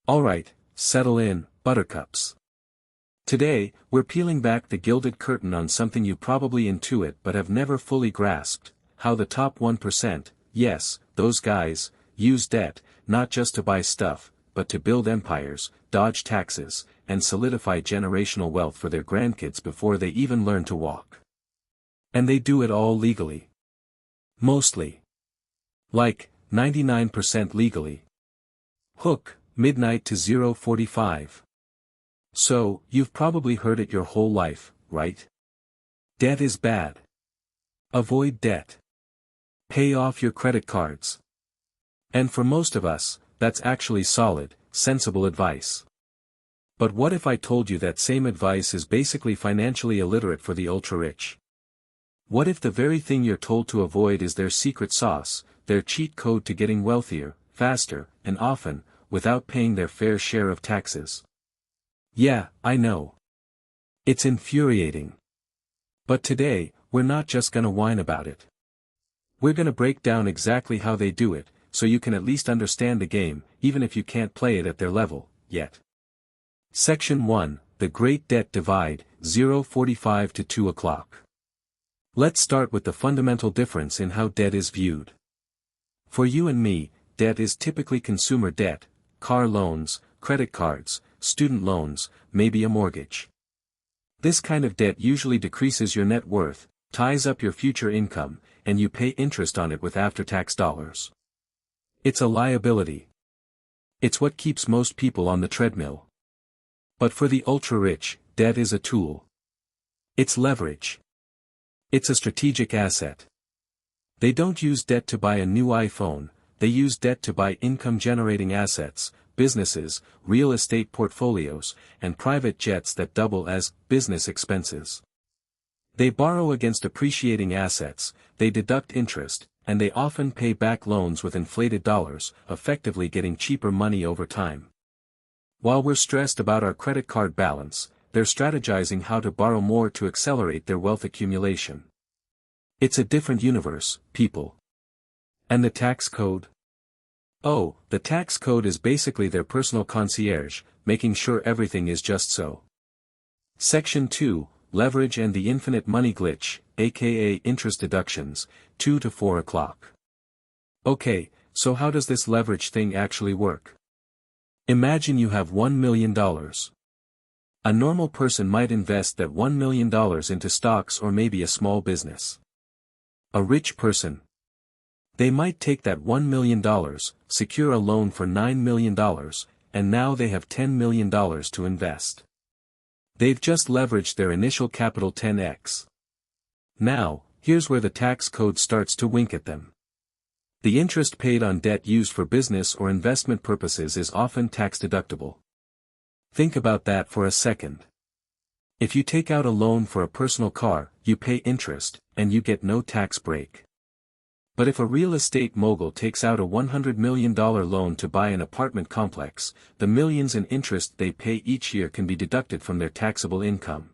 Alright, settle in, buttercups. Today, we're peeling back the gilded curtain on something you probably intuit but have never fully grasped: how the top 1%, yes, those guys, use debt, not just to buy stuff, but to build empires, dodge taxes, and solidify generational wealth for their grandkids before they even learn to walk. And they do it all legally. Mostly. Like, 99% legally. Hook, midnight to 0:45. So, you've probably heard it your whole life, right? Debt is bad. Avoid debt. Pay off your credit cards. And for most of us, that's actually solid, sensible advice. But what if I told you that same advice is basically financially illiterate for the ultra-rich? What if the very thing you're told to avoid is their secret sauce, their cheat code to getting wealthier, faster, and often, without paying their fair share of taxes? Yeah, I know. It's infuriating. But today, we're not just gonna whine about it. We're gonna break down exactly how they do it, so you can at least understand the game, even if you can't play it at their level, yet. Section 1, The Great Debt Divide, 0:45 to 2 o'clock. Let's start with the fundamental difference in how debt is viewed. For you and me, debt is typically consumer debt: car loans, credit cards, student loans, maybe a mortgage. This kind of debt usually decreases your net worth, ties up your future income, and you pay interest on it with after-tax dollars. It's a liability. It's what keeps most people on the treadmill. But for the ultra-rich, debt is a tool. It's leverage. It's a strategic asset. They don't use debt to buy a new iPhone, they use debt to buy income-generating assets, businesses, real estate portfolios, and private jets that double as business expenses. They borrow against appreciating assets, they deduct interest, and they often pay back loans with inflated dollars, effectively getting cheaper money over time. While we're stressed about our credit card balance, they're strategizing how to borrow more to accelerate their wealth accumulation. It's a different universe, people. And the tax code? Oh, the tax code is basically their personal concierge, making sure everything is just so. Section 2, Leverage and the Infinite Money Glitch, aka Interest Deductions, 2 to 4 o'clock. Okay, so how does this leverage thing actually work? Imagine you have $1 million. A normal person might invest that $1 million into stocks or maybe a small business. A rich person, they might take that $1 million, secure a loan for $9 million, and now they have $10 million to invest. They've just leveraged their initial capital 10x. Now, here's where the tax code starts to wink at them. The interest paid on debt used for business or investment purposes is often tax deductible. Think about that for a second. If you take out a loan for a personal car, you pay interest, and you get no tax break. But if a real estate mogul takes out a $100 million loan to buy an apartment complex, the millions in interest they pay each year can be deducted from their taxable income.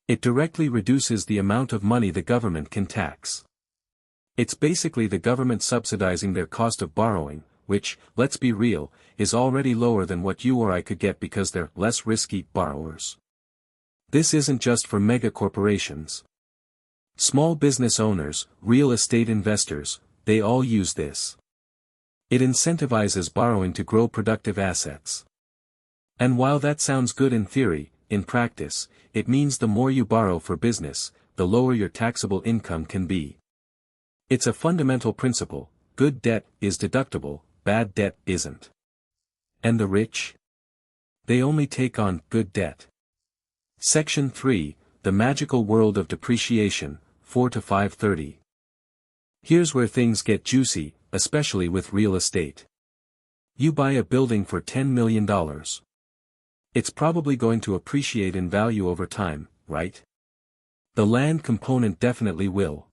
It directly reduces the amount of money the government can tax. It's basically the government subsidizing their cost of borrowing, which, let's be real, is already lower than what you or I could get because they're less risky borrowers. This isn't just for mega corporations. Small business owners, real estate investors, they all use this. It incentivizes borrowing to grow productive assets. And while that sounds good in theory, in practice, it means the more you borrow for business, the lower your taxable income can be. It's a fundamental principle: good debt is deductible, bad debt isn't. And the rich? They only take on good debt. Section 3, The Magical World of Depreciation, 4 to 5:30. Here's where things get juicy, especially with real estate. You buy a building for $10 million. It's probably going to appreciate in value over time, right? The land component definitely will.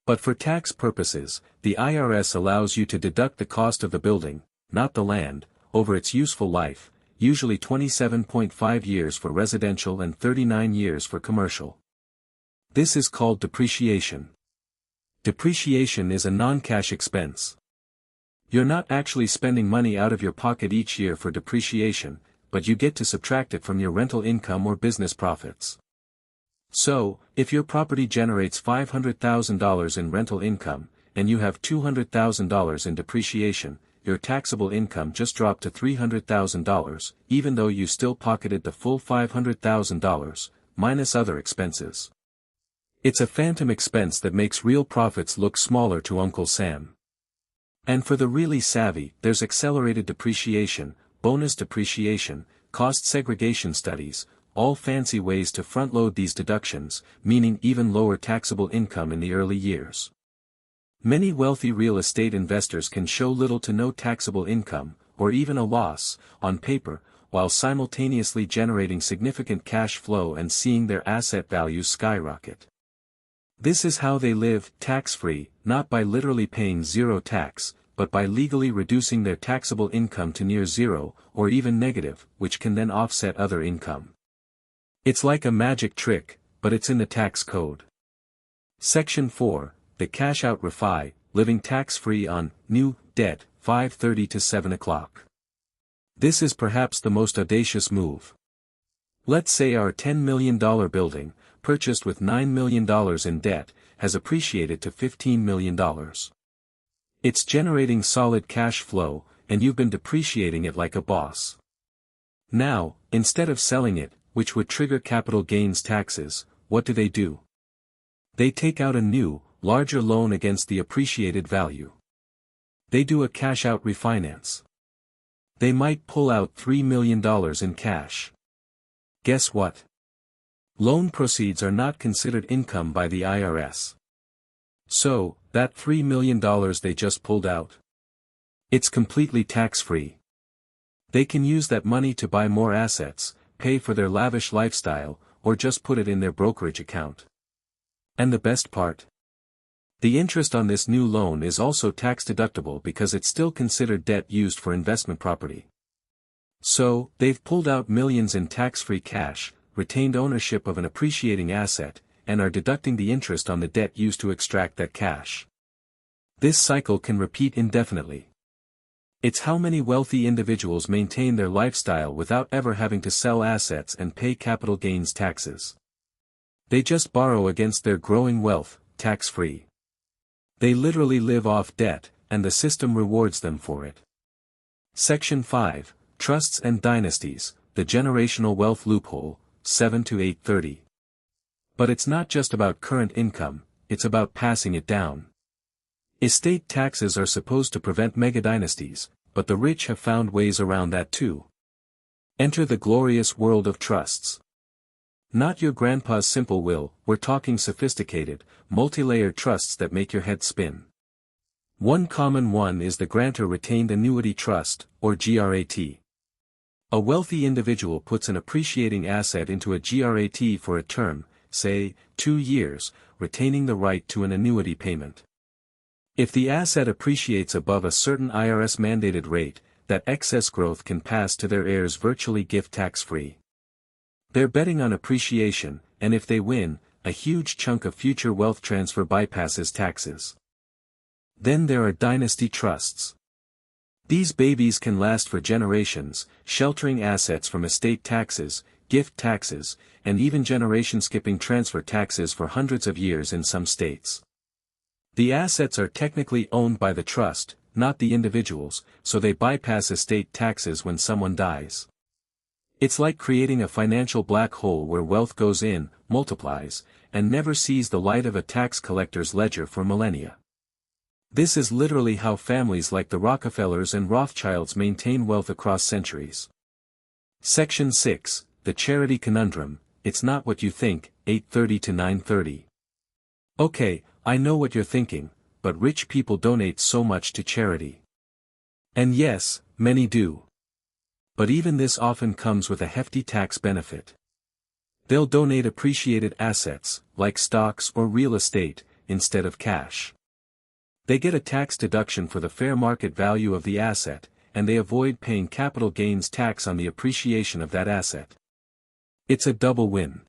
But for tax purposes, the IRS allows you to deduct the cost of the building, not the land, over its useful life, usually 27.5 years for residential and 39 years for commercial. This is called depreciation. Depreciation is a non-cash expense. You're not actually spending money out of your pocket each year for depreciation, but you get to subtract it from your rental income or business profits. So, if your property generates $500,000 in rental income, and you have $200,000 in depreciation, your taxable income just dropped to $300,000, even though you still pocketed the full $500,000, minus other expenses. It's a phantom expense that makes real profits look smaller to Uncle Sam. And for the really savvy, there's accelerated depreciation, bonus depreciation, cost segregation studies, all fancy ways to front-load these deductions, meaning even lower taxable income in the early years. Many wealthy real estate investors can show little to no taxable income, or even a loss, on paper, while simultaneously generating significant cash flow and seeing their asset values skyrocket. This is how they live, tax-free, not by literally paying zero tax, but by legally reducing their taxable income to near zero, or even negative, which can then offset other income. It's like a magic trick, but it's in the tax code. Section 4, the cash-out refi, living tax-free on new debt, 5:30 to 7 o'clock. This is perhaps the most audacious move. Let's say our $10 million building, purchased with $9 million in debt, has appreciated to $15 million. It's generating solid cash flow, and you've been depreciating it like a boss. Now, instead of selling it, which would trigger capital gains taxes, what do? They take out a new, larger loan against the appreciated value. They do a cash-out refinance. They might pull out $3 million in cash. Guess what? Loan proceeds are not considered income by the IRS. So, that $3 million they just pulled out, it's completely tax-free. They can use that money to buy more assets, pay for their lavish lifestyle, or just put it in their brokerage account. And the best part? The interest on this new loan is also tax-deductible because it's still considered debt used for investment property. So, they've pulled out millions in tax-free cash, retained ownership of an appreciating asset, and are deducting the interest on the debt used to extract that cash. This cycle can repeat indefinitely. It's how many wealthy individuals maintain their lifestyle without ever having to sell assets and pay capital gains taxes. They just borrow against their growing wealth, tax-free. They literally live off debt, and the system rewards them for it. Section 5, Trusts and Dynasties, the Generational Wealth Loophole, 7 to 830. But it's not just about current income, it's about passing it down. Estate taxes are supposed to prevent megadynasties, but the rich have found ways around that too. Enter the glorious world of trusts. Not your grandpa's simple will, we're talking sophisticated, multi-layered trusts that make your head spin. One common one is the Grantor Retained Annuity Trust, or GRAT. A wealthy individual puts an appreciating asset into a GRAT for a term, say, 2 years, retaining the right to an annuity payment. If the asset appreciates above a certain IRS-mandated rate, that excess growth can pass to their heirs virtually gift tax-free. They're betting on appreciation, and if they win, a huge chunk of future wealth transfer bypasses taxes. Then there are dynasty trusts. These babies can last for generations, sheltering assets from estate taxes, gift taxes, and even generation-skipping transfer taxes for hundreds of years in some states. The assets are technically owned by the trust, not the individuals, so they bypass estate taxes when someone dies. It's like creating a financial black hole where wealth goes in, multiplies, and never sees the light of a tax collector's ledger for millennia. This is literally how families like the Rockefellers and Rothschilds maintain wealth across centuries. Section 6, The Charity Conundrum, It's Not What You Think, 8:30 to 9:30. Okay, I know what you're thinking, but rich people donate so much to charity. And yes, many do. But even this often comes with a hefty tax benefit. They'll donate appreciated assets, like stocks or real estate, instead of cash. They get a tax deduction for the fair market value of the asset, and they avoid paying capital gains tax on the appreciation of that asset. It's a double win.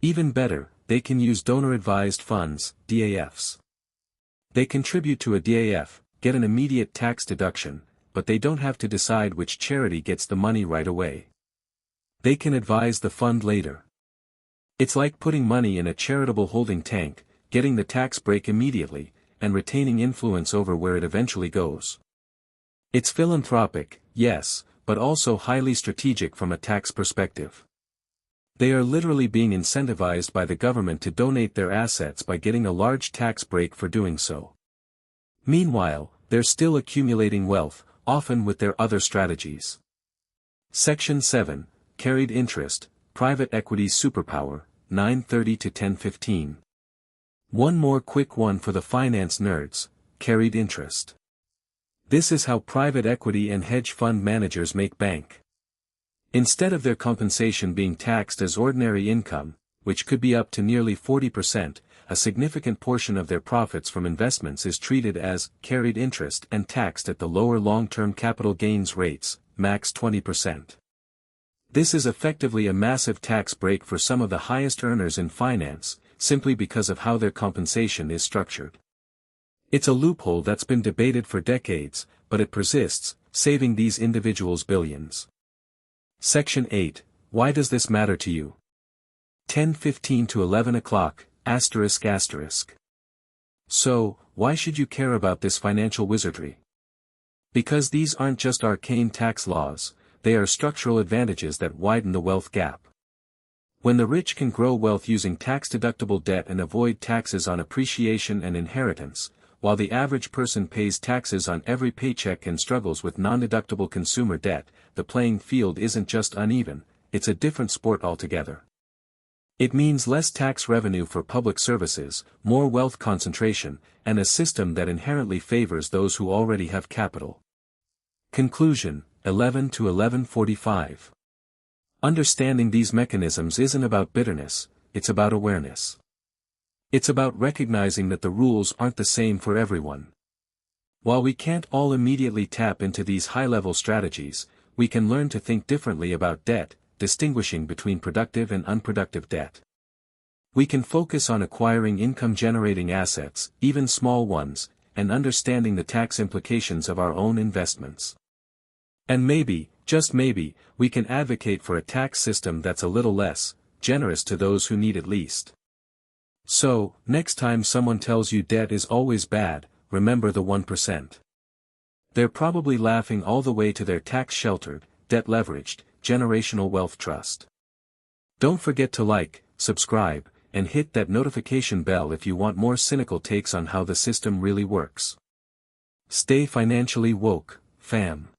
Even better, they can use donor-advised funds, DAFs. They contribute to a DAF, get an immediate tax deduction, but they don't have to decide which charity gets the money right away. They can advise the fund later. It's like putting money in a charitable holding tank, getting the tax break immediately, and retaining influence over where it eventually goes. It's philanthropic, yes, but also highly strategic from a tax perspective. They are literally being incentivized by the government to donate their assets by getting a large tax break for doing so. Meanwhile, they're still accumulating wealth, often with their other strategies. Section 7, Carried Interest, Private Equity's Superpower, 9:30 to 10:15. One more quick one for the finance nerds, carried interest. This is how private equity and hedge fund managers make bank. Instead of their compensation being taxed as ordinary income, which could be up to nearly 40%, a significant portion of their profits from investments is treated as carried interest and taxed at the lower long-term capital gains rates, max 20%. This is effectively a massive tax break for some of the highest earners in finance, simply because of how their compensation is structured. It's a loophole that's been debated for decades, but it persists, saving these individuals billions. Section 8, Why does this matter to you? 10:15 to 11 o'clock, ***. So, why should you care about this financial wizardry? Because these aren't just arcane tax laws, they are structural advantages that widen the wealth gap. When the rich can grow wealth using tax-deductible debt and avoid taxes on appreciation and inheritance, while the average person pays taxes on every paycheck and struggles with non-deductible consumer debt, the playing field isn't just uneven, it's a different sport altogether. It means less tax revenue for public services, more wealth concentration, and a system that inherently favors those who already have capital. Conclusion, 11 to 11:45. Understanding these mechanisms isn't about bitterness, it's about awareness. It's about recognizing that the rules aren't the same for everyone. While we can't all immediately tap into these high-level strategies, we can learn to think differently about debt, distinguishing between productive and unproductive debt. We can focus on acquiring income-generating assets, even small ones, and understanding the tax implications of our own investments. And maybe, just maybe, we can advocate for a tax system that's a little less generous to those who need it least. So, next time someone tells you debt is always bad, remember the 1%. They're probably laughing all the way to their tax-sheltered, debt-leveraged, generational wealth trust. Don't forget to like, subscribe, and hit that notification bell if you want more cynical takes on how the system really works. Stay financially woke, fam.